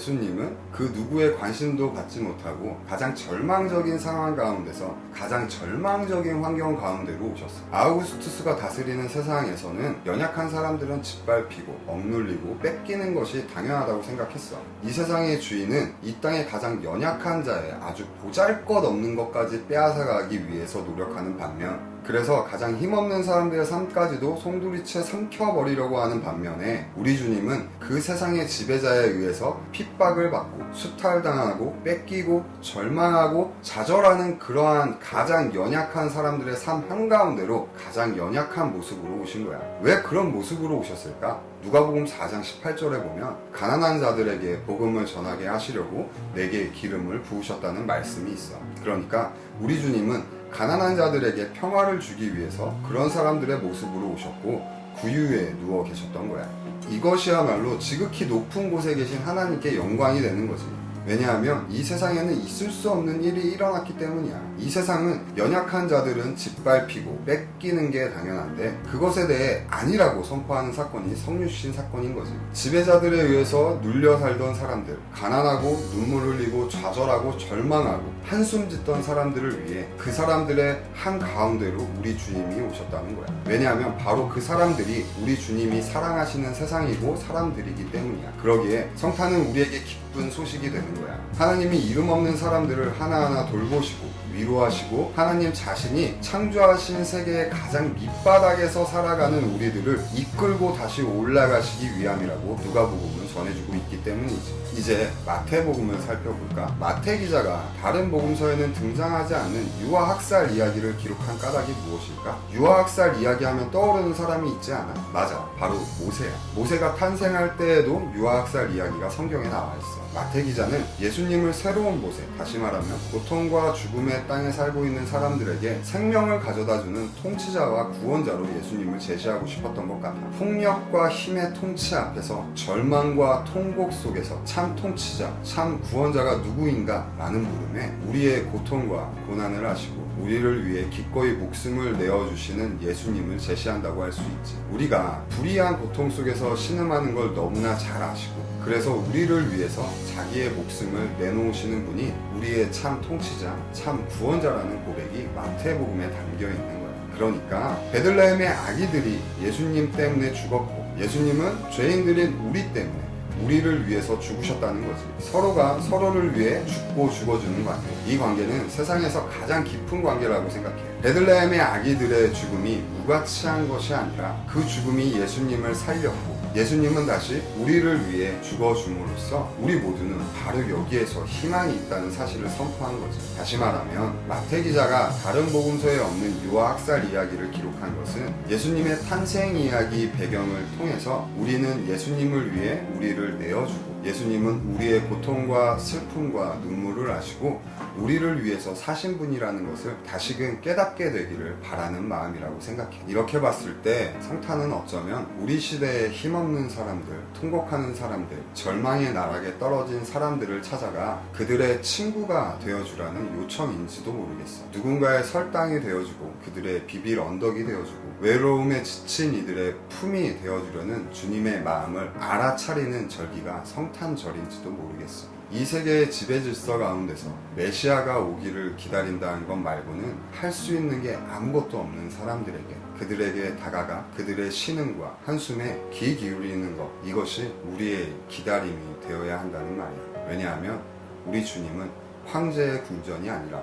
예수님은 그 누구의 관심도 받지 못하고 가장 절망적인 상황 가운데서 가장 절망적인 환경 가운데로 오셨어요. 아우구스투스가 다스리는 세상에서는 연약한 사람들은 짓밟히고 억눌리고 뺏기는 것이 당연하다고 생각했어. 이 세상의 주인은 이 땅의 가장 연약한 자의 아주 보잘것없는 것까지 빼앗아가기 위해서 노력하는 반면, 그래서 가장 힘없는 사람들의 삶까지도 송두리째 삼켜버리려고 하는 반면에 우리 주님은 그 세상의 지배자에 의해서 핍박을 받고 수탈당하고 뺏기고 절망하고 좌절하는 그러한 가장 연약한 사람들의 삶 한가운데로 가장 연약한 모습으로 오신 거야. 왜 그런 모습으로 오셨을까? 누가복음 4장 18절에 보면 가난한 자들에게 복음을 전하게 하시려고 내게 기름을 부으셨다는 말씀이 있어. 그러니까 우리 주님은 가난한 자들에게 평화를 주기 위해서 그런 사람들의 모습으로 오셨고 구유에 누워 계셨던 거야. 이것이야말로 지극히 높은 곳에 계신 하나님께 영광이 되는 거지. 왜냐하면 이 세상에는 있을 수 없는 일이 일어났기 때문이야. 이 세상은 연약한 자들은 짓밟히고 뺏기는 게 당연한데 그것에 대해 아니라고 선포하는 사건이 성육신 사건인 거지. 지배자들에 의해서 눌려 살던 사람들, 가난하고 눈물 흘리고 좌절하고 절망하고 한숨 짓던 사람들을 위해 그 사람들의 한가운데로 우리 주님이 오셨다는 거야. 왜냐하면 바로 그 사람들이 우리 주님이 사랑하시는 세상이고 사람들이기 때문이야. 그러기에 성탄은 우리에게 기쁜 소식이 되는 거야. 하나님이 이름 없는 사람들을 하나하나 돌보시고 위로하시고 하나님 자신이 창조하신 세계의 가장 밑바닥에서 살아가는 우리들을 이끌고 다시 올라가시기 위함이라고 누가복음은 전해주고 있기 때문이지. 이제 마태복음을 살펴볼까? 마태 기자가 다른 복음서에는 등장하지 않는 유아학살 이야기를 기록한 까닭이 무엇일까? 유아학살 이야기하면 떠오르는 사람이 있지 않아? 맞아, 바로 모세야. 모세가 탄생할 때에도 유아학살 이야기가 성경에 나와 있어. 마태 기자는 예수님을 새로운 모세, 다시 말하면 고통과 죽음의 땅에 살고 있는 사람들에게 생명을 가져다주는 통치자와 구원자로 예수님을 제시하고 싶었던 것 같아. 폭력과 힘의 통치 앞에서 절망과 통곡 속에서 참 통치자, 참 구원자가 누구인가? 라는 물음에 우리의 고통과 고난을 아시고 우리를 위해 기꺼이 목숨을 내어주시는 예수님을 제시한다고 할 수 있지. 우리가 불의한 고통 속에서 신음하는 걸 너무나 잘 아시고 그래서 우리를 위해서 자기의 목숨을 내놓으시는 분이 우리의 참 통치자, 참 구원자라는 고백이 마태복음에 담겨 있는 거야. 그러니까 베들레헴의 아기들이 예수님 때문에 죽었고 예수님은 죄인들인 우리 때문에 우리를 위해서 죽으셨다는 거지. 서로가 서로를 위해 죽고 죽어주는 관계. 이 관계는 세상에서 가장 깊은 관계라고 생각해. 베들레헴의 아기들의 죽음이 무가치한 것이 아니라 그 죽음이 예수님을 살렸고 예수님은 다시 우리를 위해 죽어줌으로써 우리 모두는 바로 여기에서 희망이 있다는 사실을 선포한 거지. 다시 말하면 마태 기자가 다른 복음서에 없는 유아학살 이야기를 기록한 것은 예수님의 탄생 이야기 배경을 통해서 우리는 예수님을 위해 우리를 내어주고 예수님은 우리의 고통과 슬픔과 눈물을 아시고 우리를 위해서 사신 분이라는 것을 다시금 깨닫게 되기를 바라는 마음이라고 생각해. 이렇게 봤을 때 성탄은 어쩌면 우리 시대의 힘없는 사람들, 통곡하는 사람들, 절망의 나락에 떨어진 사람들을 찾아가 그들의 친구가 되어주라는 요청인지도 모르겠어. 누군가의 설당이 되어주고 그들의 비빌 언덕이 되어주고 외로움에 지친 이들의 품이 되어주려는 주님의 마음을 알아차리는 절기가 성탄절인지도 모르겠어. 이 세계의 지배 질서 가운데서 메시아가 오기를 기다린다는 것 말고는 할 수 있는 게 아무것도 없는 사람들에게 그들에게 다가가 그들의 신음과 한숨에 귀 기울이는 것, 이것이 우리의 기다림이 되어야 한다는 말이야. 왜냐하면 우리 주님은 황제의 궁전이 아니라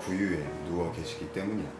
구유에 누워 계시기 때문이야.